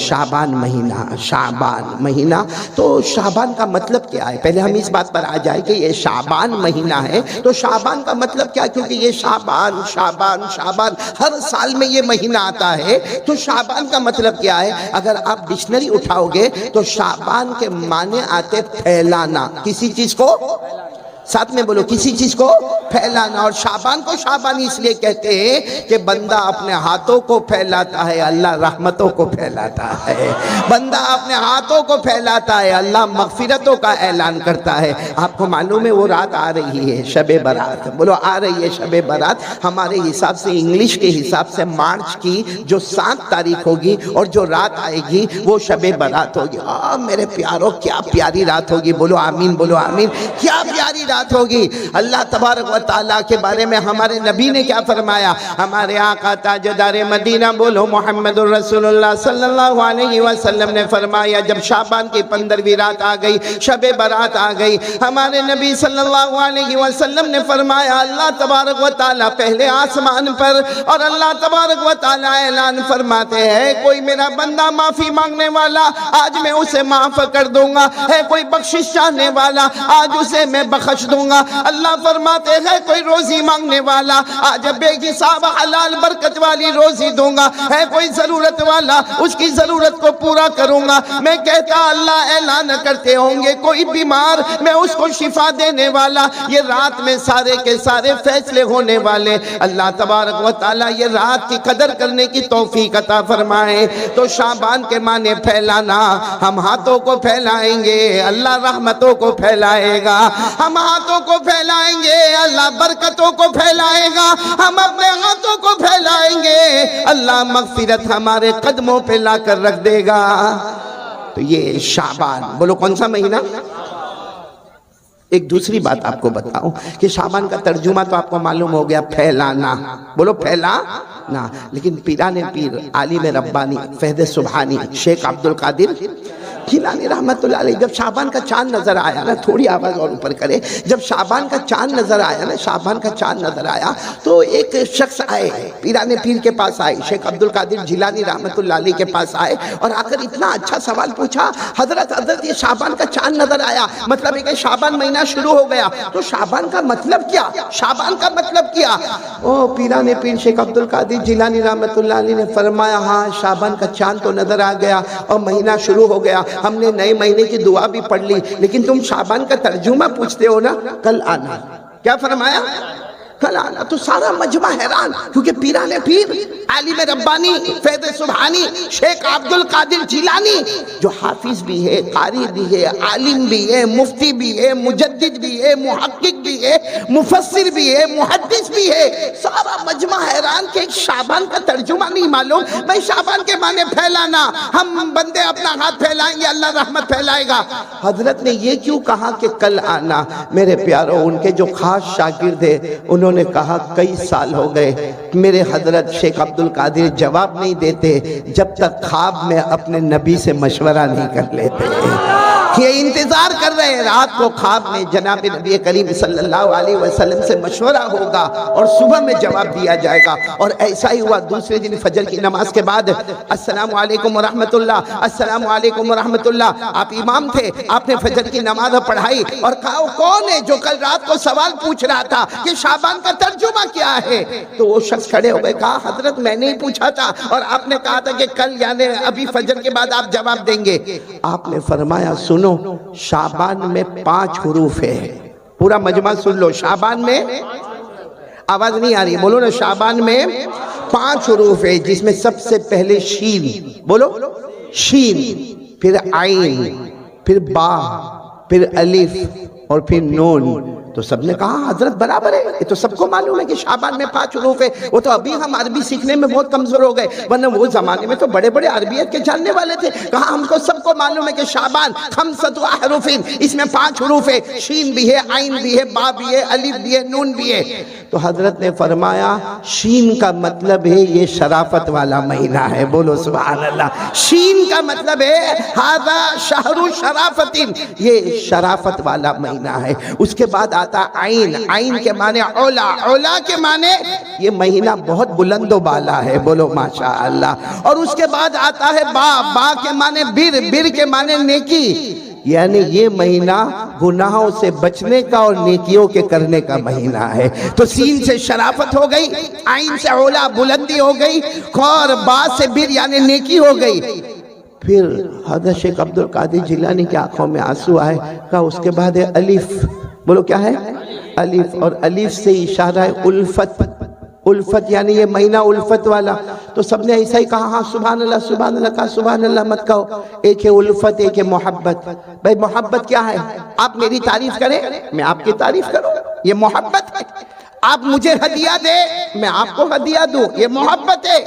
شعبان مہینہ، شعبان مہینہ، تو شعبان کا مطلب کیا ہے؟ پہلے ہم اس بات پر آ جائیں کہ یہ شعبان مہینہ ہے تو شعبان کا مطلب کیا؟ کیونکہ یہ شعبان شعبان شعبان ہر سال میں یہ مہینہ آتا ہے، تو شعبان کا مطلب کیا ہے؟ اگر آپ ڈکشنری اٹھاؤ گے تو شعبان کے معنی آتے پھیلانا، کسی چیز کو، ساتھ میں بولو، کسی چیز کو پھیلانا۔ اور شعبان کو شعبان اس لیے کہتے ہیں کہ بندہ اپنے ہاتھوں کو پھیلاتا ہے، اللہ رحمتوں کو پھیلاتا ہے، بندہ اپنے ہاتھوں کو پھیلاتا ہے، اللہ مغفرتوں کا اعلان کرتا ہے۔ آپ کو معلوم ہے وہ رات آ رہی ہے، شب برات، بولو آ رہی ہے شب برات۔ ہمارے حساب سے، انگلش کے حساب سے مارچ کی جو 7 تاریخ ہوگی اور جو رات آئے گی وہ شب برات ہوگی۔ میرے پیاروں کیا پیاری رات ہوگی، بولو آمین، بولو آمین، کیا پیاری رات ہوگی۔ اللہ تبارک و تعالیٰ کے بارے میں ہمارے نبی نے کیا فرمایا؟ ہمارے آقا تاجدار مدینہ، بولو محمد الرسول اللہ صلی اللہ علیہ وسلم نے فرمایا جب شعبان کی 15ویں رات آ گئی، شب برات آ گئی، ہمارے نبی صلی اللہ علیہ وسلم نے فرمایا اللہ تبارک و تعالیٰ پہلے آسمان پر، اور اللہ تبارک و تعالیٰ اعلان فرماتے ہیں کوئی میرا بندہ معافی مانگنے والا آج میں اسے معاف کر دوں گا، ہے کوئی بخشش چاہنے والا آج اسے میں بخش دوں گا۔ اللہ فرماتے ہیں کوئی روزی مانگنے والا آج بے حساب حلال برکت والی روزی دوں گا، ہے کوئی ضرورت والا اس کی ضرورت کو پورا کروں گا۔ میں کہتا اللہ اعلان کرتے ہوں گے کوئی بیمار میں اس کو شفا دینے والا۔ یہ رات میں سارے کے سارے فیصلے ہونے والے۔ اللہ تبارک و تعالیٰ یہ رات کی قدر کرنے کی توفیق عطا فرمائے۔ تو شعبان کے معنی پھیلانا، ہم ہاتھوں کو پھیلائیں گے اللہ رحمتوں کو پھیلائے گا، ہم ہاتھوں کو پھیلائیں گے اللہ برکتوں کو پھیلائے گا، ہم اپنے ہاتھوں کو پھیلائیں گے اللہ مغفرت ہمارے قدموں پہ لا کر رکھ دے گا۔ تو یہ شعبان، بولو کون سا مہینہ؟ ایک دوسری بات آپ کو بتاؤں کہ شعبان کا ترجمہ تو آپ کو معلوم ہو گیا، پھیلانا، بولو پھیلانا۔ لیکن پیران پیر عالم ربانی فیض سبحانی شیخ عبدالقادر جیلانی رحمت اللہ علیہ جب شعبان کا چاند نظر آیا نا، تھوڑی آواز اور اوپر کرے، جب شعبان کا چاند نظر آیا نا، شعبان کا چاند نظر آیا تو ایک شخص آئے پیران پیر کے پاس آئے، شیخ عبدالقادر جیلانی رحمت اللہ علیہ کے پاس آئے اور آ کر اتنا اچھا سوال پوچھا، حضرت یہ شعبان کا چاند نظر آیا، مطلب ہے کہ شعبان مہینہ شروع ہو گیا، تو شعبان کا مطلب کیا؟ شعبان کا مطلب کیا؟ پیران پیر شیخ عبدالقادر جیلانی رحمت اللہ علیہ نے فرمایا ہاں شعبان کا چاند تو نظر آ گیا اور مہینہ شروع ہو گیا، ہم نے نئے مہینے کی دعا بھی پڑھ لی، لیکن تم شعبان کا ترجمہ پوچھتے ہو نا، کل آنا۔ کیا فرمایا؟ کل آنا۔ تو سارا مجمع حیران، کیونکہ پیران پیر عالم ربانی فیض سبحانی شیخ عبدالقادر جیلانی جو حافظ بھی ہے، قاری بھی ہے، عالم بھی ہے، مفتی بھی ہے، مجدد بھی ہے، محقق بھی ہے، مفسر بھی ہے، محدث بھی ہے، سارا مجمع حیران کہ ایک شعبان کا ترجمہ نہیں معلوم۔ بھائی شعبان کے معنی پھیلانا، ہم بندے اپنا ہاتھ پھیلائیں گے اللہ رحمت پھیلائے گا۔ حضرت نے یہ کیوں کہا کہ کل آنا؟ میرے پیاروں ان کے جو خاص شاگرد ہیں انہوں نے کہا کئی سال ہو گئے میرے حضرت شیخ عبدالقادر جواب نہیں دیتے جب تک خواب میں اپنے نبی سے مشورہ نہیں کر لیتے، یہ انتظار کر رہے ہیں رات کو خواب میں جناب نبی کریم صلی اللہ علیہ وسلم سے مشورہ ہوگا اور صبح میں جواب دیا جائے گا۔ اور ایسا ہی ہوا دوسرے دن فجر کی نماز کے بعد السلام علیکم ورحمت اللہ، السلام علیکم ورحمت اللہ، آپ امام تھے، آپ نے فجر کی نماز پڑھائی اور کہا کون ہے جو کل رات کو سوال پوچھ رہا تھا کہ شعبان کا ترجمہ کیا ہے؟ تو وہ شخص کھڑے ہو گئے، کہا حضرت میں نے ہی پوچھا تھا اور آپ نے کہا تھا کہ کل یعنی ابھی فجر کے بعد آپ جواب دیں گے۔ آپ نے فرمایا سنو شعبان میں 5 حروف ہے، پورا مجمع سن لو، شعبان میں آواز نہیں آ رہی، بولو نا، شعبان میں 5 حروف ہے جس میں سب سے پہلے شین، بولو شین، پھر عین، پھر با، پھر الف اور پھر نون۔ تو سب نے کہا حضرت برابر ہے، یہ تو سب کو معلوم ہے کہ شعبان میں 5 حروف ہے۔ وہ تو ابھی ہم عربی سیکھنے میں بہت کمزور ہو گئے، ورنہ وہ زمانے میں تو بڑے بڑے عربیت کے جاننے والے تھے۔ کہا ہم کو سب کو معلوم ہے کہ شعبان 5 احرف، اس میں 5 حروف ہے، شین بھی ہے، عین بھی ہے، با بھی ہے، الف بھی ہے، نون بھی ہے۔ تو حضرت نے فرمایا شین کا مطلب ہے یہ شرافت والا مہینہ ہے، بولو سبحان اللہ۔ شین کا مطلب ہے ھذا شہر شرافت، یہ شرافت والا مہینہ ہے۔ اس کے بعد آتا عین، عین کے معنی اولا، اولا کے معنی یہ مہینہ بہت بلند و بالا ہے، بولو ماشاءاللہ۔ اور اس کے بعد آتا ہے با، با کے معنی بر، بر کے معنی نیکی، یعنی یہ مہینہ گناہوں سے بچنے کا اور نیکیوں کے کرنے کا مہینہ ہے۔ تو سین سے شرافت ہو گئی، عین سے اولا بلندی ہو گئی، اور با سے بر یعنی نیکی ہو گئی۔ پھر حضرت شیخ عبد القادر جیلانی کی آنکھوں میں آنسو آئے، کہا اس کے بعد ہے الف، بولو کیا ہے؟ الف، اور الف سے اشارہ ہے الفت، الفت یعنی یہ مہینہ الفت والا۔ تو سب نے ایسا ہی کہا، ہاں سبحان اللہ سبحان اللہ، کہا سبحان اللہ مت کہو، ایک ہے الفت، ایک ہے محبت۔ بھائی محبت کیا ہے؟ آپ میری تعریف کریں، میں آپ کی تعریف کروں، یہ محبت ہے۔ آپ مجھے ہدیہ دے، میں آپ کو ہدیہ دوں، یہ محبت ہے۔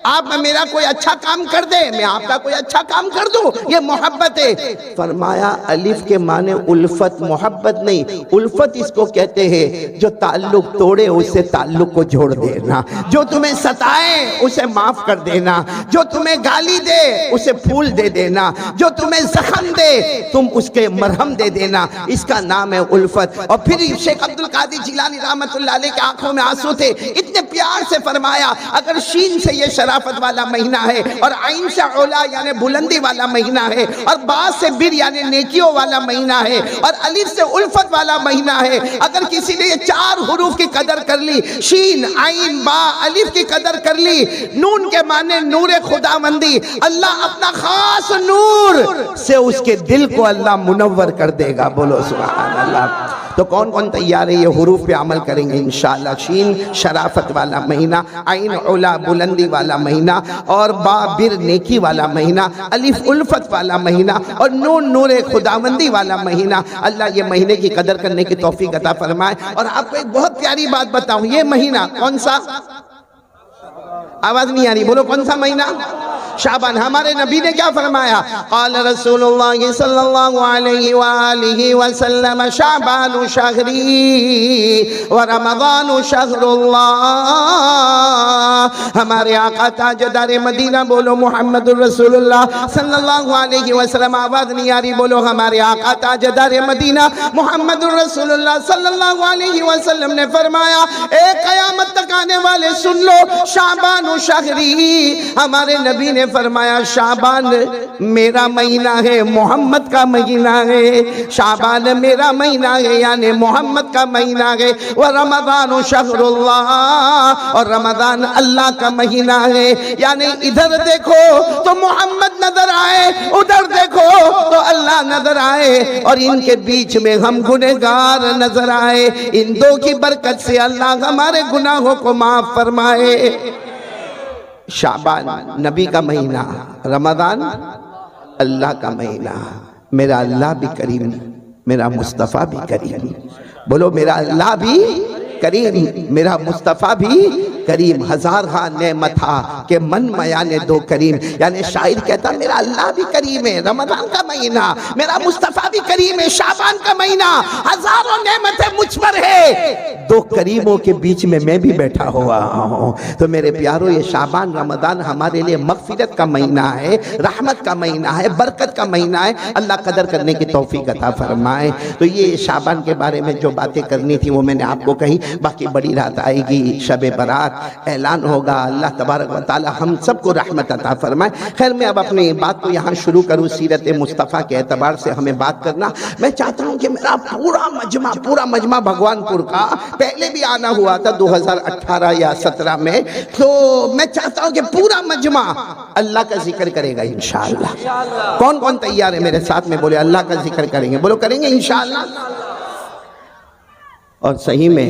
آپ میرا کوئی اچھا کام کر دے، میں آپ کا کوئی اچھا کام کر دوں، یہ محبت ہے۔ فرمایا الف کے معنی الفت، محبت نہیں، الفت اس کو کہتے ہیں جو تعلق توڑے اسے تعلق کو جوڑ دینا، جو تمہیں ستائے اسے معاف کر دینا، جو تمہیں گالی دے اسے پھول دے دینا، جو تمہیں زخم دے تم اس کے مرہم دے دینا، اس کا نام ہے الفت۔ اور پھر شیخ عبد القادر جیلانی رحمۃ اللہ علیہ کے آنکھوں میں آنسو تھے، اتنے پیار سے فرمایا اگر شین سے یہ شرافت والا مہینہ ہے، اور عین سے اولا یعنی بلندی والا مہینہ ہے، اور با سے بر یعنی نیکیوں والا مہینہ ہے، اور الف سے الفت والا مہینہ ہے، اگر کسی نے یہ چار حروف کی قدر کر لی، شین عین با الف کی قدر کر لی، نون کے معنی نور خداوندی، اللہ اپنا خاص نور سے اس کے دل کو اللہ منور کر دے گا، بولو سبحان اللہ۔ تو کون کون تیار ہے یہ حروف پہ عمل کریں گے انشاءاللہ؟ شین شرافت والا مہینہ، عین اولا بلندی والا مہینہ، اور با بر نیکی والا مہینہ، الف الفت والا مہینہ، اور نون نور خداوندی والا مہینہ۔ اللہ یہ مہینے کی قدر کرنے کی توفیق عطا فرمائے۔ اور آپ کو ایک بہت پیاری بات بتاؤں، یہ مہینہ کون سا؟ آواز نہیں آ رہی، بولو کون سا مہینہ؟ شعبان۔ ہمارے نبی نے کیا فرمایا؟ قال رسول اللہ صلی اللہ علیہ وآلہ وسلم شعبان شہری ورمضان شہر اللہ۔ ہمارے آقا تاجدار مدینہ، بولو محمد الرسول اللہ صلی اللہ علیہ وسلم، آواز نہیں آ رہی، بولو ہمارے آقا تاجدار مدینہ محمد الرسول اللہ صلی اللہ علیہ وسلم نے فرمایا، اے قیامت تک آنے والے سن لو، شعبان شہری، ہمارے نبی نے فرمایا شعبان میرا مہینہ ہے، محمد کا مہینہ ہے، شعبان میرا مہینہ ہے یعنی محمد کا مہینہ ہے، ورمضان شہر اللہ، اور رمضان اللہ کا مہینہ ہے، یعنی ادھر دیکھو تو محمد نظر آئے، ادھر دیکھو تو اللہ نظر آئے، اور ان کے بیچ میں ہم گنہگار نظر آئے۔ ان دو کی برکت سے اللہ ہمارے گناہوں کو معاف فرمائے۔ شعبان نبی کا مہینہ، رمضان اللہ کا مہینہ۔ میرا اللہ بھی کریم، میرا مصطفیٰ بھی کریم، بولو میرا اللہ بھی کریم، میرا مصطفیٰ بھی کریم۔ ہزار ہاں نعمت تھا کہ من میاں نے دو کریم، یعنی شاعر کہتا میرا اللہ بھی کریم ہے، رمضان کا مہینہ، میرا مصطفیٰ بھی کریم ہے، شعبان کا مہینہ، ہزاروں نعمتیں مجھ پر ہے، دو کریموں کے بیچ میں میں بھی بیٹھا ہوا ہوں۔ تو میرے پیارو یہ شعبان رمضان ہمارے لیے مغفرت کا مہینہ ہے، رحمت کا مہینہ ہے، برکت کا مہینہ ہے، اللہ قدر کرنے کی توفیق عطا فرمائے۔ تو یہ شعبان کے بارے میں جو باتیں کرنی تھی وہ میں نے آپ کو کہی، باقی بڑی رات آئے گی، شب برات اعلان ہوگا، اللہ تبارک و تعالی ہم سب کو رحمت عطا فرمائے۔ خیر میں اب اپنی بات کو یہاں شروع کروں، سیرت مصطفیٰ کے اعتبار سے ہمیں بات کرنا۔ میں چاہتا ہوں کہ میرا پورا مجمع بھگوان پور کا پہلے بھی آنا ہوا تھا 2018 یا 17 میں، تو میں چاہتا ہوں کہ پورا مجمع اللہ کا ذکر کرے گا انشاءاللہ۔ کون کون تیار ہے میرے ساتھ میں بولے اللہ کا ذکر کریں گے؟ بولو کریں گے انشاءاللہ۔ اور صحیح میں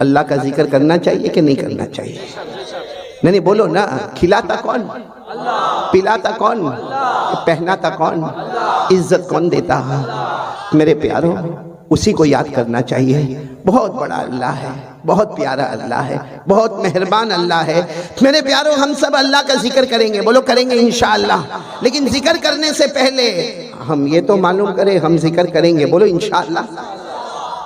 اللہ کا ذکر کرنا چاہیے کہ نہیں کرنا چاہیے؟ نہیں بولو نا، کھلاتا کون؟ پلاتا کون؟ پہناتا کون؟ عزت کون دیتا؟ میرے پیارو اسی کو یاد کرنا چاہیے۔ بہت بڑا اللہ ہے، بہت پیارا اللہ ہے، بہت مہربان اللہ ہے۔ میرے پیارو ہم سب اللہ کا ذکر کریں گے، بولو کریں گے انشاءاللہ۔ لیکن ذکر کرنے سے پہلے ہم یہ تو معلوم کریں ہم ذکر کریں گے، بولو انشاءاللہ۔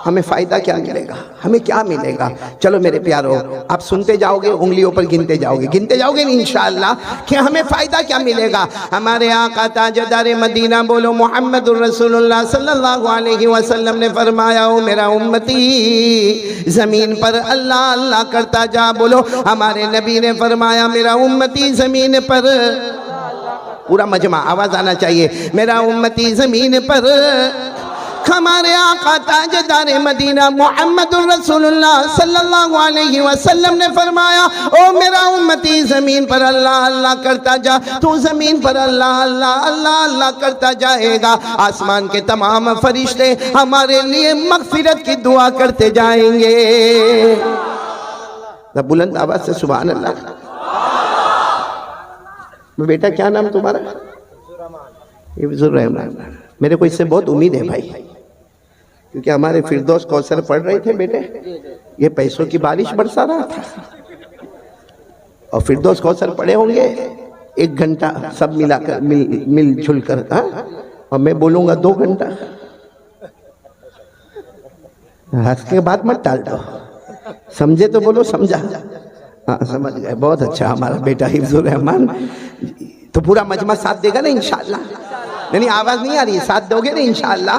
ہمیں فائدہ کیا ملے گا؟ ہمیں کیا ملے گا؟ چلو میرے پیارو، آپ سنتے جاؤ گے، انگلیوں پر گنتے جاؤ گے انشاءاللہ کہ ہمیں فائدہ کیا ملے گا۔ ہمارے آقا تاجدار مدینہ بولو محمد الرسول اللہ صلی اللہ علیہ وسلم نے فرمایا، او میرا امتی زمین پر اللہ اللہ کرتا جا۔ بولو ہمارے نبی نے فرمایا میرا امتی زمین پر، پورا مجمع آواز آنا چاہیے، میرا امتی زمین پر۔ ہمارے آقا تاجدار مدینہ محمد الرسول اللہ صلی اللہ علیہ وسلم نے فرمایا، او میرا امتی زمین پر اللہ اللہ کرتا جا، تو زمین پر اللہ اللہ اللہ اللہ کرتا جائے گا، آسمان کے تمام فرشتے ہمارے لیے مغفرت کی دعا کرتے جائیں گے۔ بلند آواز سے سبحان اللہ۔ بیٹا کیا نام تمہارا؟ حفظ الرحمان۔ میرے کو اس سے بہت امید ہے بھائی، کیونکہ ہمارے فردوس کوثر پڑھ رہے تھے بیٹے، یہ پیسوں کی بارش برسا رہا تھا، اور فردوس کوثر پڑھے ہوں گے 1 گھنٹہ سب ملا کر مل جھل کر، اور میں بولوں گا 2 گھنٹہ۔ ہنس کے بعد مت ٹال دو، سمجھے تو بولو سمجھا؟ ہاں سمجھ گئے، بہت اچھا ہمارا بیٹا حفظ الرحمان۔ تو پورا مجمع ساتھ دے گا نا انشاءاللہ؟ نہیں آواز نہیں آ رہی، ساتھ دو گے نا انشاءاللہ؟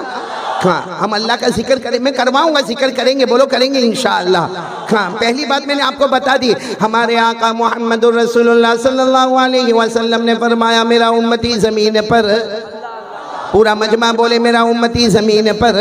ہاں ہم اللہ کا ذکر کریں، میں کرواؤں گا ذکر، کریں گے، بولو کریں گے انشاءاللہ۔ ہاں پہلی بات میں نے آپ کو بتا دی، ہمارے آقا محمد الرسول اللہ صلی اللہ علیہ وسلم نے فرمایا میرا امتی زمین پر، پورا مجمع بولے میرا امتی زمین پر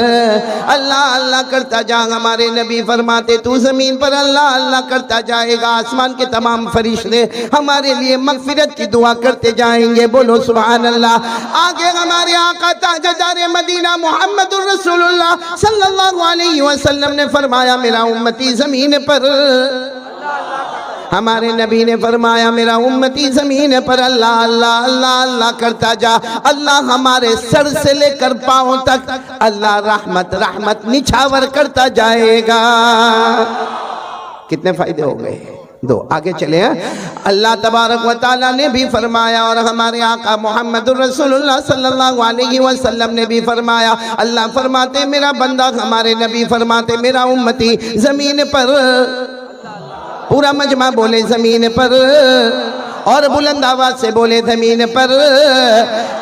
اللہ اللہ کرتا جا۔ ہمارے نبی فرماتے تو زمین پر اللہ اللہ کرتا جائے گا، آسمان کے تمام فرشتے ہمارے لیے مغفرت کی دعا کرتے جائیں گے، بولو سبحان اللہ۔ آگے ہمارے آقا تاجدار مدینہ محمد الرسول اللہ صلی اللہ علیہ وسلم نے فرمایا میرا امتی زمین پر، ہمارے نبی نے فرمایا میرا امتی زمین پر اللہ اللہ اللہ اللہ کرتا جا، اللہ ہمارے سر سے لے کر پاؤں تک اللہ رحمت رحمت نچھاور کرتا جائے گا۔ کتنے فائدے ہو گئے؟ 2۔ آگے چلے ہیں، اللہ تبارک و تعالیٰ نے بھی فرمایا، اور ہمارے آقا محمد الرسول اللہ صلی اللہ علیہ وسلم نے بھی فرمایا، اللہ فرماتے میرا بندہ، ہمارے نبی فرماتے میرا امتی زمین پر، پورا مجمع بولے زمین پر، اور بلند آواز سے بولے زمین پر۔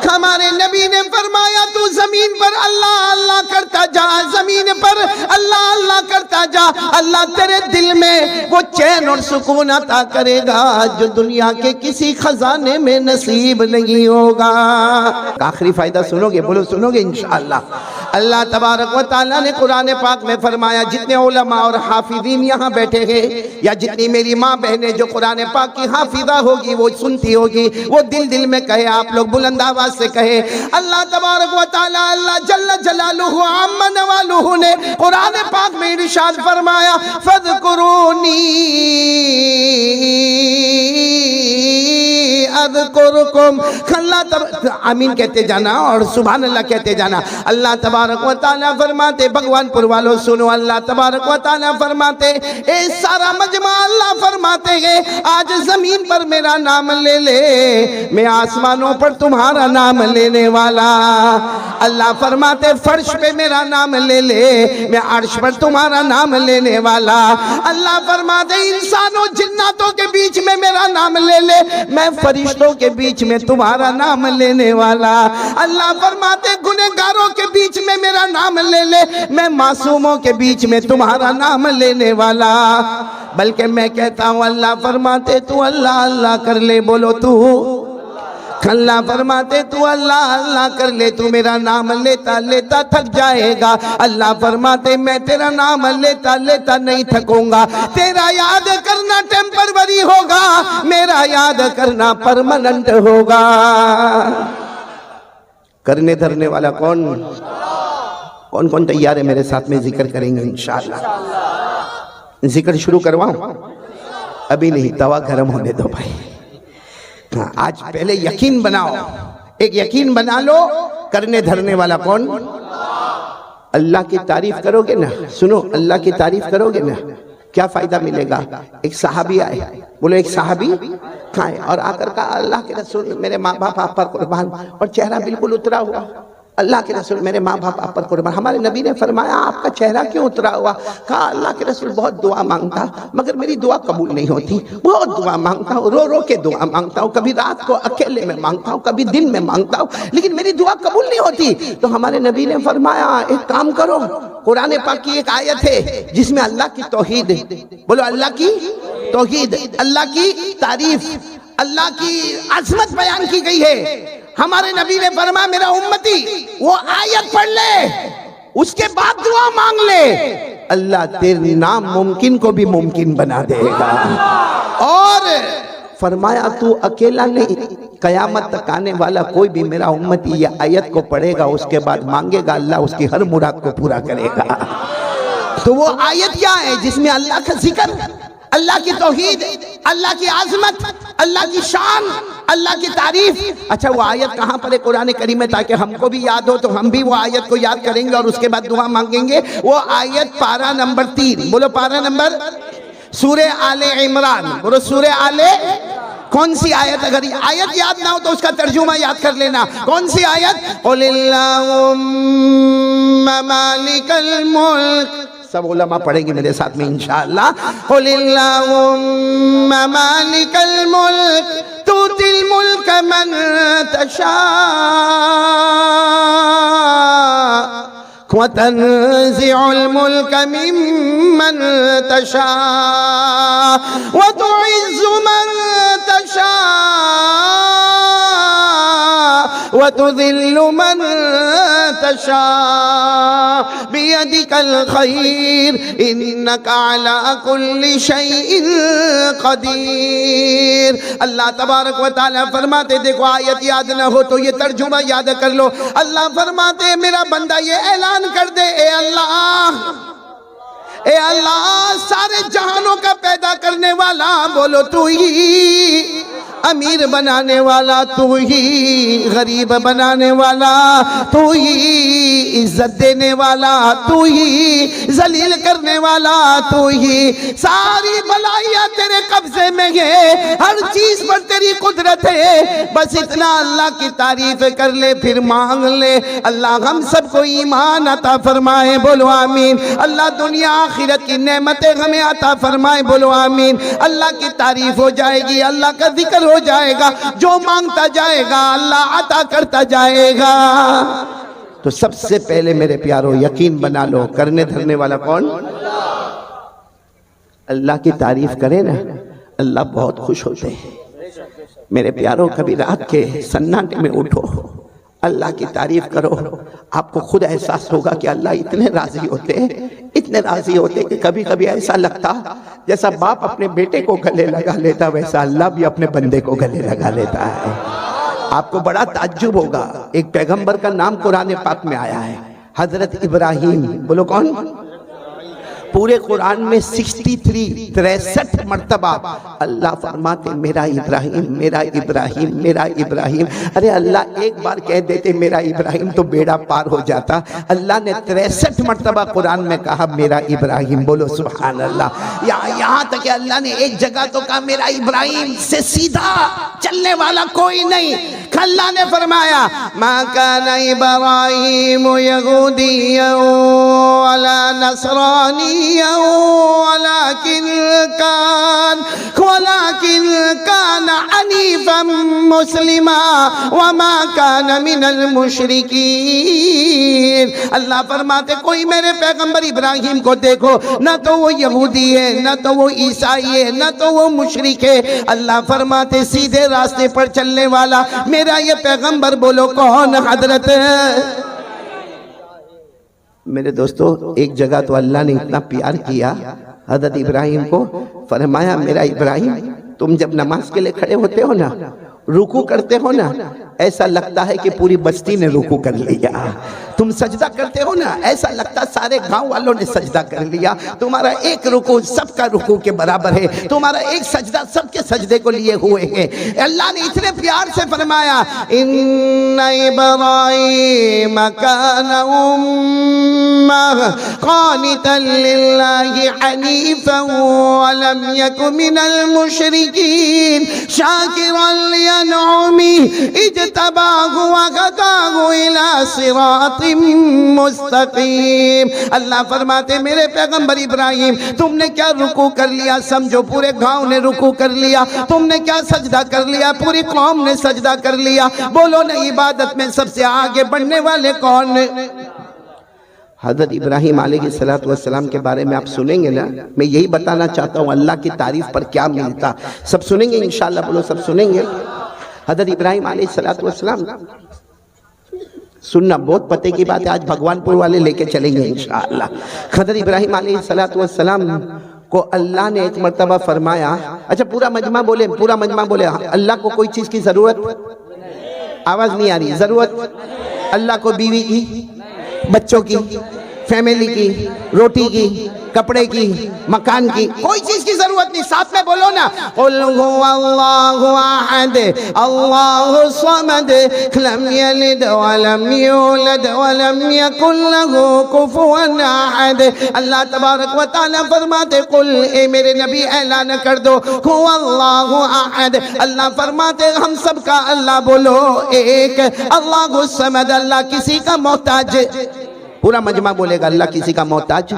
ہمارے نبی نے فرمایا تو زمین پر اللہ اللہ کرتا جا، زمین پر اللہ اللہ کرتا جا، اللہ تیرے دل میں وہ چین اور سکون عطا کرے گا جو دنیا کے کسی خزانے میں نصیب نہیں ہوگا۔ آخری فائدہ سنو گے؟ بولو سنو گے انشاءاللہ؟ اللہ تبارک و تعالیٰ نے قرآن پاک میں فرمایا، جتنے علماء اور حافظین یہاں بیٹھے ہیں، یا جتنی میری ماں بہنیں جو قرآن پاک کی حافظہ ہوگی وہ سنتی ہوگی، وہ دل دل میں کہے، آپ لوگ بلند آواز سے کہے، اللہ تبارک و تعالیٰ اللہ جل جلالہ عم نوالہ نے قرآن پاک میں ارشاد فرمایا، فَاذْكُرُونِي اذکرکم۔ اللہ آمین کہتے جانا اور سبحان اللہ کہتے جانا۔ اللہ تبارک و تعالیٰ فرماتے، بھگوان پور والوں سنو، اللہ تبارک و تعالیٰ فرماتے، اے سارا مجمع اللہ فرماتے ہیں آج زمین پر میرا نام لے لے، میں آسمانوں پر تمہارا نام لینے والا۔ اللہ فرماتے فرش پہ میرا نام لے لے، میں عرش پر تمہارا نام لینے والا۔ اللہ فرماتے انسانوں جناتوں کے بیچ میں میرا نام لے لے، میں فرشتوں کے بیچ میں تمہارا نام لینے والا۔ اللہ فرماتے گنہگاروں کے بیچ میں میرا نام لے لے، میں معصوموں کے بیچ میں تمہارا نام لینے والا۔ بلکہ میں کہتا ہوں اللہ فرماتے تو اللہ اللہ کر لے، بولو تو اللہ فرماتے تو اللہ اللہ کر لے، تو میرا نام لیتا لیتا تھک جائے گا۔ اللہ فرماتے میں تیرا نام لیتا لیتا نہیں تھکوں گا، تیرا یاد کرنا ٹیمپروری ہوگا، میرا یاد کرنا پرماننٹ ہوگا۔ کرنے دھرنے والا کون کون کون تیار ہے میرے ساتھ میں ذکر کریں گے انشاءاللہ؟ ذکر شروع کرواؤں؟ ابھی نہیں، توا گرم ہونے دو بھائی۔ آج پہلے یقین بناؤ، ایک یقین بنا لو، کرنے دھرنے والا کون؟ اللہ کی تعریف کرو گے نا، سنو اللہ کی تعریف کرو گے نا، کیا فائدہ ملے گا؟ ایک صحابی آئے، بولو ایک صحابی آئے اور آ کر کہا اللہ کے رسول میرے ماں باپ آپ پر قربان، اور چہرہ بالکل اترا ہوا، اللہ کے رسول میرے ماں باپ آپ پر قربان. ہمارے نبی نے فرمایا آپ کا چہرہ کیوں اترا ہوا؟ کہا اللہ کے رسول بہت دعا مانگتا مگر میری دعا قبول نہیں ہوتی. بہت دعا مانگتا ہوں, رو رو کے دعا مانگتا ہوں, کبھی رات کو اکیلے میں مانگتا ہوں, کبھی دن میں مانگتا ہوں, لیکن میری دعا قبول نہیں ہوتی. تو ہمارے نبی نے فرمایا ایک کام کرو, قرآن پاک کی ایک آیت ہے جس میں اللہ کی توحید, بولو اللہ کی توحید, اللہ کی تعریف, اللہ کی عظمت بیان کی گئی ہے. ہمارے نبی نے فرمایا میرا امتی وہ آیت پڑھ لے, اس کے بعد دعا مانگ لے, اللہ تیرے ناممکن کو بھی ممکن بنا دے گا. اور فرمایا تو اکیلا نہیں, قیامت تک آنے والا کوئی بھی میرا امتی یہ آیت کو پڑھے گا, اس کے بعد مانگے گا, اللہ اس کی ہر مراد کو پورا کرے گا. تو وہ آیت کیا ہے جس میں اللہ کا ذکر, اللہ کی توحید, اللہ کی عظمت, اللہ کی شان, اللہ کی تعریف. اچھا وہ آیت کہاں پر ہے قرآن کریم میں تاکہ ہم کو بھی یاد ہو تو ہم بھی وہ آیت کو یاد کریں گے اور اس کے بعد دعا مانگیں گے. وہ آیت پارہ نمبر 3, بولو پارہ نمبر, سورہ آل عمران, بولو سورہ آل, کون سی آیت؟ اگر آیت یاد نہ ہو تو اس کا ترجمہ یاد کر لینا. کون سی آیت؟ قل اللہم مالک الملک, سب علماء پڑھیں گے میرے ساتھ میں انشاءاللہ. قل اللہم مالک الملک تؤتی الملک من تشاء وتنزع الملک ممن تشاء وتعز من تشاء وتذل من تشاء بيدك الخير إنك على كل شيء قدیر. اللہ تبارک و تعالیٰ فرماتے, دیکھو آیت یاد نہ ہو تو یہ ترجمہ یاد کر لو. اللہ فرماتے میرا بندہ یہ اعلان کر دے, اے اللہ, اے اللہ سارے جہانوں کا پیدا کرنے والا, بولو تو ہی امیر بنانے والا, تو ہی غریب بنانے والا, تو ہی عزت دینے والا, تو ہی ذلیل کرنے والا, تو ہی ساری بلائیاں تیرے قبضے میں ہے, ہر چیز پر تیری قدرت ہے. بس اتنا اللہ کی تعریف کر لے پھر مانگ لے. اللہ ہم سب کو ایمان عطا فرمائے, بولو آمین. اللہ دنیا آخرت کی نعمتیں ہمیں عطا فرمائے, بولو آمین. اللہ کی تعریف ہو جائے گی, اللہ کا ذکر ہو جائے گا, جو مانگتا جائے گا اللہ عطا کرتا جائے گا. تو سب سے پہلے میرے پیارو یقین بنا لو, کرنے دھرنے والا کون؟ اللہ کی تعریف کرے نا اللہ بہت خوش ہوتے ہیں. میرے پیارو کبھی رات کے سناٹے میں اٹھو, اللہ کی تعریف کرو, آپ کو خود احساس ہوگا کہ اللہ اتنے راضی ہوتے ہیں, اتنے راضی ہوتے کہ کبھی کبھی ایسا لگتا جیسا باپ اپنے بیٹے کو گلے لگا لیتا ویسا اللہ بھی اپنے بندے کو گلے لگا لیتا ہے. آپ کو بڑا تعجب ہوگا, ایک پیغمبر کا نام قرآن پاک میں آیا ہے, حضرت ابراہیم, بولو کون؟ پورے قرآن میں 63 مرتبہ اللہ فرماتے میرا ابراہیم, میرا ابراہیم, میرا ابراہیم. ارے اللہ ایک بار کہہ دیتے میرا ابراہیم تو بیڑا پار ہو جاتا. اللہ نے 63 مرتبہ قرآن میں کہا میرا ابراہیم, بولو سبحان اللہ. یہاں تک کہ اللہ نے ایک جگہ تو کہا میرا ابراہیم سے سیدھا چلنے والا کوئی نہیں. اللہ نے فرمایا ما کان ابراہیم یہودیا ولا نصرانی ولكن كان حنيفا مسلما وما كان من المشركين. اللہ فرماتے کوئی میرے پیغمبر ابراہیم کو دیکھو, نہ تو وہ یہودی ہے, نہ تو وہ عیسائی ہے, نہ تو وہ مشرک ہے. اللہ فرماتے سیدھے راستے پر چلنے والا میرا یہ پیغمبر, بولو کون؟ حضرت. میرے دوستو ایک جگہ تو اللہ نے اتنا پیار کیا حضرت ابراہیم کو, فرمایا میرا ابراہیم تم جب نماز کے لئے کھڑے ہوتے ہو نا, رکوع کرتے ہو نا, ایسا لگتا ہے کہ پوری بستی نے رکوع کر لیا. تم سجدہ کرتے ہو نا, ایسا لگتا سارے گاؤں والوں نے سجدہ کر لیا. تمہارا ایک رکوع سب کا رکوع کے برابر ہے, تمہارا ایک سجدہ سب کے سجدے کو لیے ہوئے ہیں. اللہ نے اتنے پیار سے فرمایا ان ابراہیم کان امہ قانتا للہ حنیفا ولم یک من المشرکین شاکرا لانعمہ اجتباہ وہداہ الى إلى صراط مستقیم. اللہ فرماتے میرے پیغمبر ابراہیم تم نے کیا رکوع کر لیا؟ سمجھو پورے گاؤں نے رکوع کر لیا. تم نے کیا سجدہ کر لیا؟ پوری قوم نے سجدہ کر لیا. بولو نا عبادت میں سب سے آگے بڑھنے والے کون نے؟ حضرت ابراہیم علیہ السلام کے بارے میں آپ سنیں گے نا. میں یہی بتانا چاہتا ہوں اللہ کی تعریف پر کیا ملتا. سب سنیں گے انشاءاللہ؟ بولو سب سنیں گے. حضرت ابراہیم علیہ السلام سننا بہت پتے کی بات ہے. آج بھگوان پور والے لے کے چلیں گے انشاءاللہ. حضرت ابراہیم علیہ السلام کو اللہ نے ایک مرتبہ فرمایا. اچھا پورا مجمع بولے, پورا مجمع بولے. اللہ کو کوئی چیز کی ضرورت, آواز نہیں آ رہی, ضرورت اللہ کو بیوی کی, بچوں کی, فیملی کی, روٹی کی, کپڑے کی, مکان کی, کوئی چیز کی ضرورت نہیں. ساتھ میں بولو نا, قل هو اللہ احد اللہ الصمد لم یلد ولم یولد ولم یکن له کفوا احد. اللہ تبارک و تعالی فرماتے قل, اے میرے نبی اعلان کر دو, هو اللہ احد. اللہ فرماتے ہم سب کا اللہ بولو ایک, اللہ الصمد, اللہ کسی کا محتاج. پورا مجمع بولے گا اللہ کسی کا محتاج.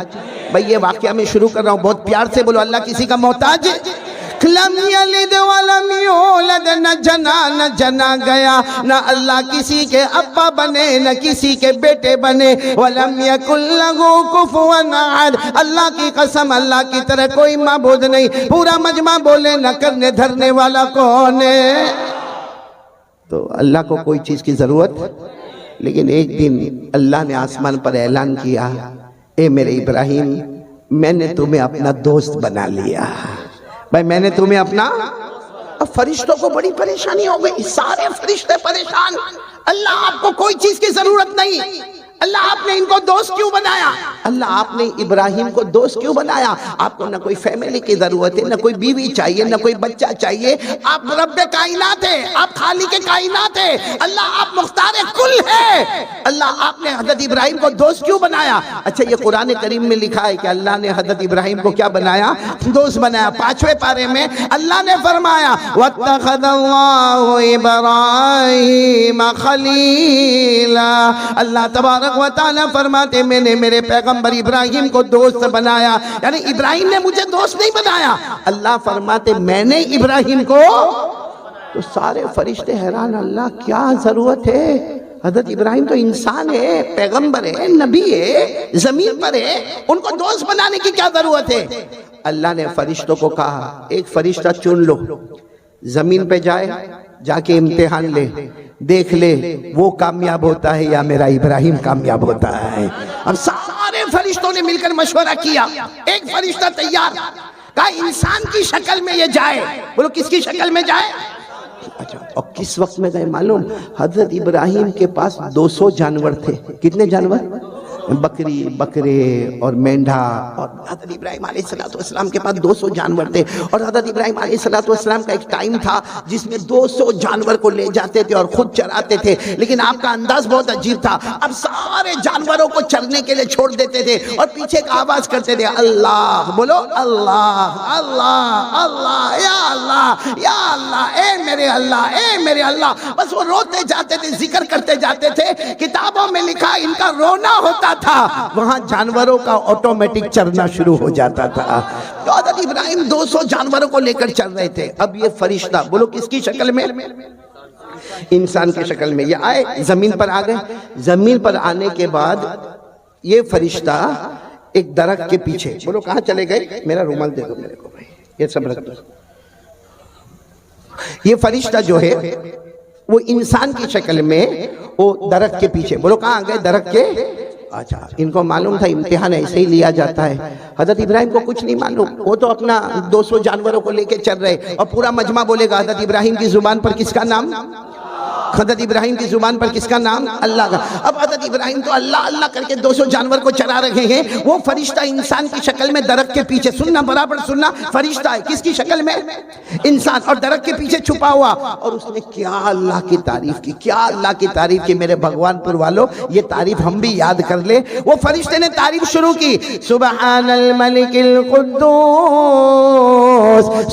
بھئی یہ واقعہ میں شروع کر رہا ہوں, بہت پیار سے بولو اللہ کسی کا محتاج. لم یلد ولم یولد, نہ جنا گیا, نہ اللہ کسی کے ابا بنے نہ کسی کے بیٹے بنے. ولم یکن لہ کفوا احد, اللہ کی قسم اللہ کی طرح کوئی معبود نہیں. پورا مجمع بولے نہ کرنے دھرنے والا کون ہے؟ تو اللہ کو کوئی چیز کی ضرورت. لیکن ایک دن اللہ نے آسمان پر اعلان کیا, اے میرے ابراہیم میں نے تمہیں اپنا دوست بنا لیا. بھائی میں نے تمہیں اپنا. اب فرشتوں کو بڑی پریشانی ہو گئی, سارے فرشتے پریشان. اللہ آپ کو کوئی چیز کی ضرورت نہیں, اللہ آپ نے ان کو دوست کیوں بنایا؟ اللہ آپ نے ابراہیم کو دوست کیوں بنایا؟ آپ کو نہ کوئی فیملی کی ضرورت ہے, نہ کوئی بیوی چاہیے, نہ کوئی بچہ چاہیے. آپ رب کائنات ہے, آپ خالق کائنات ہے, اللہ آپ مختار کل ہے. اللہ آپ نے حضرت ابراہیم کو دوست کیوں بنایا؟ اچھا یہ قرآن کریم میں لکھا ہے کہ اللہ نے حضرت ابراہیم کو کیا بنایا؟ دوست بنایا. 5ویں پارے میں اللہ نے فرمایا وَاتَّخَذَ اللَّهُ إِبْرَاهِيمَ خَلِيلًا. اللہ تبارک و تعالیٰ فرماتے میں نے میرے پیغمبر ابراہیم کو دوست بنایا. یعنی ابراہیم نے مجھے دوست نہیں بنایا, اللہ فرماتے میں نے ابراہیم کو. تو سارے فرشتے حیران, اللہ کیا ضرورت ہے؟ حضرت ابراہیم تو انسان ہے, پیغمبر ہے, نبی ہے, زمین پر ہے, ان کو دوست بنانے کی کیا ضرورت ہے؟ اللہ نے فرشتوں کو کہا ایک فرشتہ چن لو, زمین پہ جائے, جا کے امتحان لے, دیکھ لے وہ کامیاب ہوتا ہے یا میرا ابراہیم کامیاب ہوتا ہے. اب سارے فرشتوں نے مل کر مشورہ کیا, ایک فرشتہ تیار, کہا انسان کی شکل میں یہ جائے. بولو کس کی شکل میں جائے؟ اچھا اور کس وقت میں گئے معلوم؟ حضرت ابراہیم کے پاس 200 جانور تھے. کتنے جانور؟ بکری, بکرے اور مینڈھا. اور حضرت ابراہیم علیہ السلام کے پاس 200 جانور تھے. اور حضرت ابراہیم علیہ السلام کا ایک ٹائم تھا جس میں 200 جانور کو لے جاتے تھے اور خود چراتے تھے. لیکن آپ کا انداز بہت عجیب تھا, اب سارے جانوروں کو چرنے کے لیے چھوڑ دیتے تھے اور پیچھے ایک آواز کرتے تھے اللہ. بولو اللہ اللہ اللہ, یا اللہ یا اللہ, اے میرے اللہ, اے میرے اللہ. بس وہ روتے جاتے تھے, ذکر کرتے جاتے تھے. کتابوں میں لکھا ان کا رونا ہوتا تھا, وہاں جانوروں کا آٹومیٹک چرنا شروع ہو جاتا تھا. تو حضرت ابراہیم 200 جانوروں کو لے کر چل رہے تھے. اب یہ فرشتہ بولو کس کی شکل میں؟ انسان کی شکل میں یہ آئے, زمین پر آ گئے. زمین پر آنے کے بعد یہ فرشتہ ایک درخت کے پیچھے, بولو کہاں چلے گئے؟ میرا رومال دے دو میرے کو بھائی, یہ سب رکھ دو. یہ فرشتہ جو ہے وہ انسان کی شکل میں وہ درخت کے پیچھے, بولو کہاں گئے؟ درخت کے. اچھا ان کو معلوم تھا امتحان ایسے ہی لیا جاتا ہے. حضرت ابراہیم کو کچھ نہیں معلوم, وہ تو اپنا 200 جانوروں کو لے کے چل رہے. اور پورا مجمع بولے گا حضرت ابراہیم کی زبان پر کس کا نام؟ حضرت ابراہیم کی زبان پر کس کا نام؟ اللہ کا. اب حضرت ابراہیم تو اللہ اللہ کر کے 200 جانور کو چرا رہے ہیں. وہ فرشتہ انسان کی شکل میں درخت کے پیچھے, سننا برابر سننا, فرشتہ ہے کس کی شکل میں؟ انسان, اور درخت کے پیچھے چھپا ہوا. اور اس نے کیا اللہ کی تعریف کی, کیا اللہ کی تعریف کی. میرے بھگوان پور والوں یہ تعریف ہم بھی یاد کر لیں. وہ فرشتے نے تعریف شروع کی, سبحان الملک القدوس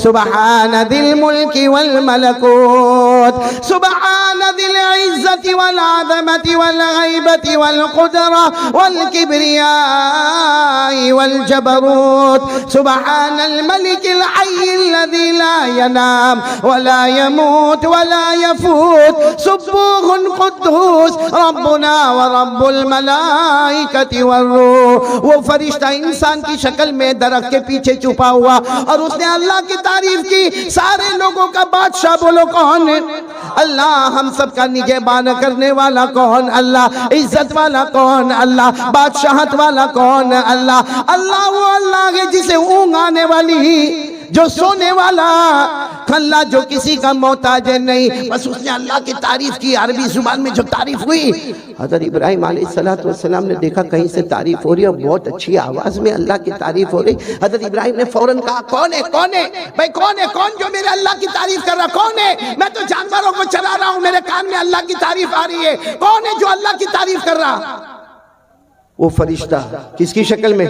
سبحان ذی الملک والملکوت سبحان ذي العزة والعظمة والغيبة والقدرة والكبرياء والجبروت سبحان الملك الحي الذي لا ينام ولا يموت ولا يفوت سبوح قدوس ربنا ورب الملائكة والروح. وہ فرشتہ انسان کی شکل میں درخت کے پیچھے چھپا ہوا اور اس نے اللہ کی تعریف کی. سارے لوگوں کا بادشاہ بولو کون ہے؟ اللہ. ہم سب کا نگہبان کرنے والا کون؟ اللہ. عزت والا کون؟ اللہ. بادشاہت والا کون؟ اللہ. اللہ وہ اللہ ہے جسے اونگ آنے والی جو سونے والا اللہ جو کسی کا محتاج نہیں. بس اس نے اللہ کی تعریف کی. عربی زبان میں جو تعریف ہوئی حضرت ابراہیم علیہ السلام نے دیکھا کہیں سے تعریف ہو رہی ہے اور بہت اچھی آواز میں اللہ کی تعریف ہو رہی. حضرت ابراہیم نے فوراً کہا کون ہے کون ہے بھائی کون ہے کون جو میرے اللہ کی تعریف کر رہا کون ہے؟ میں تو جانوروں کو چلا رہا ہوں میرے کان میں اللہ کی تعریف آ رہی ہے. کون ہے جو اللہ کی تعریف کر رہا؟ وہ فرشتہ کس کی شکل میں؟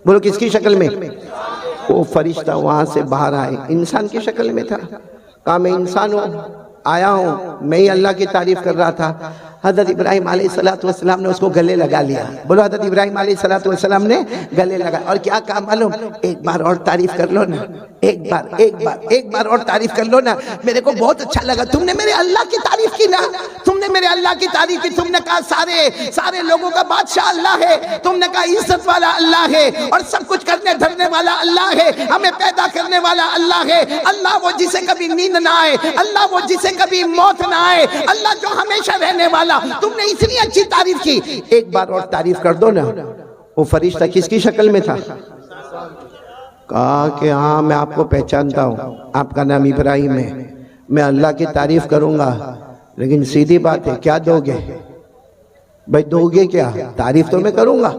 بولو کس کی شکل میں؟ وہ فرشتہ وہاں سے باہر آئے انسان کی شکل میں تھا. کہا میں انسان ہوں آیا ہوں میں ہی اللہ کی تعریف کر رہا تھا. حضرت ابراہیم علیہ السلام نے اس کو گلے لگا لیا. بولو حضرت ابراہیم علیہ السلام نے گلے لگا اور کیا کہا معلوم؟ ایک بار اور تعریف کر لو نا. ایک بار اور تعریف کر لو نا. میرے کو بہت اچھا لگا تم نے میرے اللہ کی تعریف کی نا. تم نے میرے اللہ کی تعریف کی. تم نے کہا سارے لوگوں کا بادشاہ اللہ ہے. تم نے کہا عزت والا اللہ ہے اور سب کچھ کرنے دھرنے والا اللہ ہے. ہمیں پیدا کرنے والا اللہ ہے. اللہ وہ جسے کبھی نیند نہ آئے. اللہ وہ جسے کبھی موت نہ آئے. اللہ جو ہمیشہ رہنے والا. تم نے اتنی اچھی تعریف کی. ایک بار اور تعریف کر دو نا. وہ فرشتہ کس کی شکل میں تھا؟ کہا کہ ہاں میں آپ کو پہچانتا ہوں. آپ کا نام ابراہیم ہے. میں اللہ کی تعریف کروں گا لیکن سیدھی بات ہے کیا دو گے؟ بھائی دو گے کیا؟ تعریف تو میں کروں گا.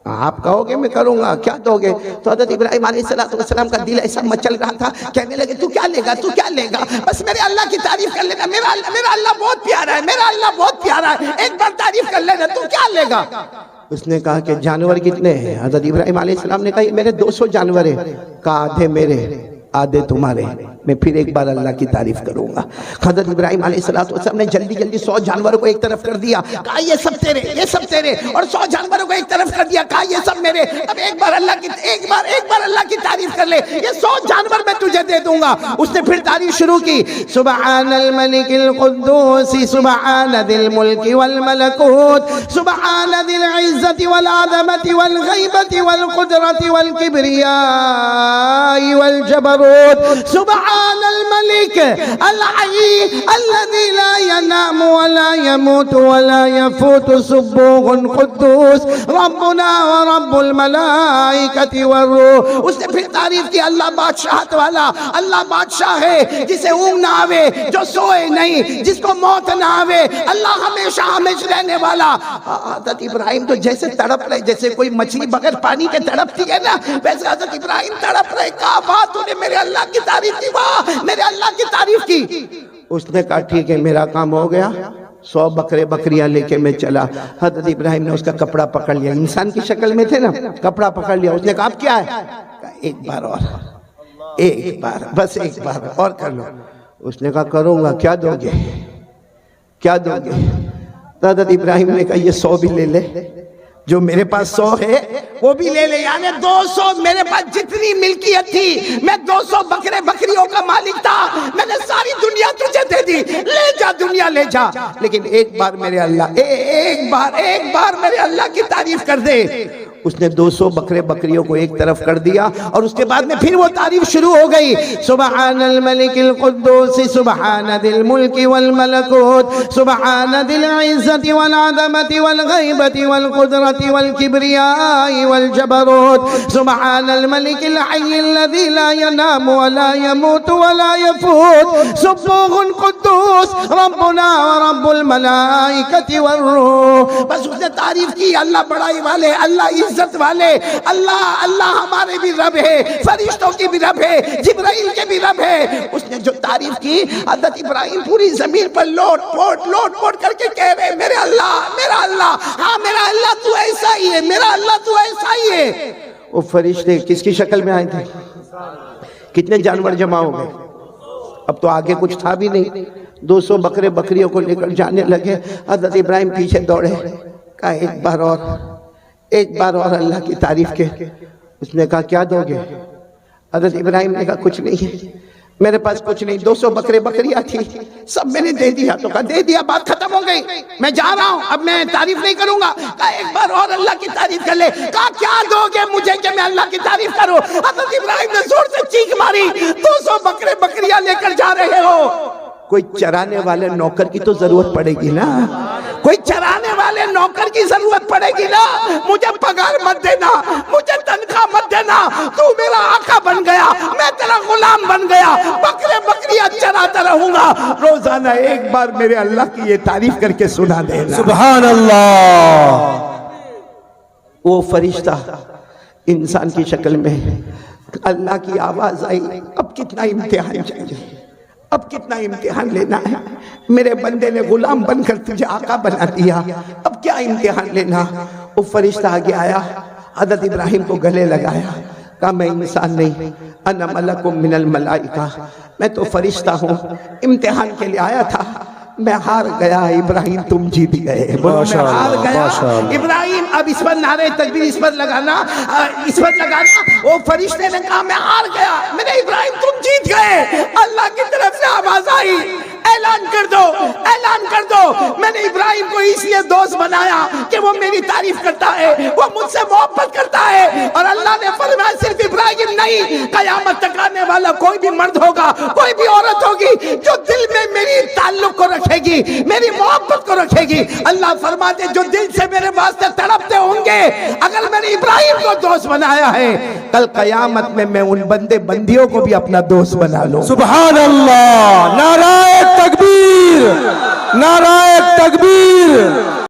آپ کہو گے میں کروں گا. کیا دو گے؟ تو حضرت ابراہیم علیہ السلام کا دل ایسا مچل رہا تھا. کہنے لگے تو کیا لے گا تو کیا لے گا؟ بس میرے اللہ کی تعریف کر لینا. میرا اللہ بہت پیارا ہے. میرا اللہ بہت پیارا ہے. ایک بار تعریف کر لینا. تو کیا لے گا؟ اس نے کہا کہ جانور کتنے ہیں؟ حضرت ابراہیم علیہ السلام نے کہا یہ میرے 200 جانور ہیں. کہا آدھے میرے آدھے تمہارے. میں پھر ایک بار اللہ کی تعریف کروں گا. حضرت ابراہیم علیہ السلام نے جلدی 100 جانوروں کو ایک طرف کر دیا. کہا یہ سب تیرے اور 100 جانوروں کو ایک طرف کر دیا. کہا یہ سب میرے. اب ایک بار اللہ کی تعریف کر لے. یہ 100 جانور میں تجھے دے دوں گا. اس نے پھر تعریف شروع کی. سبحان الملک القدوس سبحان ذی الملک والملکوت سبحان ذی العزت والعظمت والغیبت والقدرت والکبریاء والجبروت سبحان الملك الحي الذي لا ينام ولا يموت ولا يفوت سبوح قدوس ربنا ورب الملائكة والروح. اس نے پھر تعریف کی. اللہ بادشاہت والا. اللہ بادشاہ ہے جسے اونگ نہ آوے جو سوئے نہیں جس کو موت نہ آوے. اللہ ہمیشہ رہنے والا. حضرت ابراہیم تو جیسے تڑپ رہے جیسے کوئی مچھلی بغیر پانی کے تڑپتی ہے نا ویسے حضرت ابراہیم تڑپ رہے. کہا بات تو نے میرے اللہ کی تعریف کی. میرے اللہ کی تعریف کی. اس نے کہا ٹھیک ہے میرا کام ہو گیا. 100 بکریاں لے کے میں چلا. حضرت ابراہیم نے اس کا کپڑا پکڑ لیا. انسان کی شکل میں تھے نا. کپڑا پکڑ لیا. اس نے کہا اب کیا ہے؟ کہا ایک بار بس ایک بار اور کر لو. اس نے کہا کروں گا. کیا دو گے؟ حضرت ابراہیم نے کہا یہ 100 بھی لے لے. جو میرے پاس 100 ہے وہ بھی لے لے. یعنی 200 میرے پاس جتنی ملکیت تھی میں 200 بکریوں کا مالک تھا. میں نے ساری دنیا تجھے دے دی. لے جا دنیا لے جا. لیکن ایک بار میرے اللہ میرے اللہ کی تعریف کر دے. اس نے 200 بکریوں کو ایک طرف کر دیا اور اس کے بعد میں پھر وہ تعریف شروع ہو گئی. سبحان الملک القدوس سبحان ذی الملک والملکوت سبحان ذی العزت والعظمت والغیبت والقدرت والکبریاء والجبروت سبحان الملک الحی الذی لا ینام ولا يموت ولا يفوت سبوح قدوس ربنا ورب الملائکة والروح. بس اس نے تعریف کی. اللہ بڑائی والے, اللہ عزت والے, اللہ ہمارے بھی رب ہے, فرشتوں کی بھی رب ہے, جبرائیل کے بھی رب ہے. اس نے جو تعریف کی حضرت ابراہیم پوری زمین پر لوٹ پوٹ کر کے کہہ رہے میرے اللہ ہاں میرا اللہ تو ایسا ہی ہے. میرا اللہ تو ایسا ہی ہے. وہ فرشتے کس کی شکل میں آئے تھے؟ کتنے جانور جمع ہو گئے؟ اب تو آگے کچھ تھا بھی نہیں. 200 بکرے بکریوں کو لے کر جانے لگے. حضرت ابراہیم پیچھے دوڑے. کہا ایک بار اور اللہ کی تعریف کے. اس نے کہا کیا دو گے؟ حضرت ابراہیم نے کہا کچھ نہیں ہے میرے پاس کچھ نہیں. 200 بکرے بکریاں تھی سب میں نے دے دیا. تو کہا دے دیا بات ختم ہو گئی, میں جا رہا ہوں, اب میں تعریف نہیں کروں گا. کہا ایک بار اور اللہ کی تعریف کر لے. کہا کیا دو گے مجھے کہ میں اللہ کی تعریف کروں؟ حضرت ابراہیم نے زور سے چیخ ماری, 200 بکرے بکریاں لے کر جا رہے ہو, کوئی چرانے والے نوکر کی تو ضرورت پڑے گی نا, کوئی چرانے والے نوکر کی ضرورت پڑے گی نا. مجھے پگار مت دینا, مجھے تنخواہ مت دینا, تو میرا آقا بن گیا, میں تیرا غلام بن گیا, بکرے بکریاں چراتا رہوں گا. روزانہ ایک بار میرے اللہ کی یہ تعریف کر کے سنا دینا. سبحان اللہ. وہ فرشتہ انسان کی شکل میں, اللہ کی آواز آئی. اب کتنا امتحان چاہیے, اب کتنا امتحان لینا ہے. میرے بندے نے غلام بن کر تجھے آقا بنا دیا, اب کیا امتحان لینا. وہ فرشتہ آگے آیا, حضرت ابراہیم کو گلے لگایا. کہا میں انسان نہیں, انا ملک من الملائکہ, میں تو فرشتہ ہوں, امتحان کے لیے آیا تھا. میں ہار گیا, ابراہیم تم جیت گئے. میں ہار گیا ابراہیم. اب اس پر نعرہ تکبیر اس پر لگانا, اس پر لگانا. وہ فرشتے نے کہا میں ہار گیا, میرے ابراہیم تم جیت گئے. اللہ کی طرف سے آواز آئی, اعلان کر دو, اعلان کر دو, میں نے ابراہیم کو اس لیے دوست بنایا کہ وہ میری تعریف کرتا ہے, وہ مجھ سے محبت کرتا ہے. اور اللہ نے فرمایا صرف ابراہیم نہیں, قیامت تک آنے والا کوئی بھی مرد ہوگا, کوئی بھی عورت ہوگی جو دل میں میری تعلق کو رکھے گی, میری محبت کو رکھے گی. اللہ فرماتے جو دل سے میرے واسطے تڑپتے ہوں گے, اگر میں نے ابراہیم کو دوست بنایا ہے, کل قیامت میں ان بندے بندیوں کو بھی اپنا دوست بنا لوں. سبحان اللہ. نعرہ تکبیر, نعرہ تکبیر.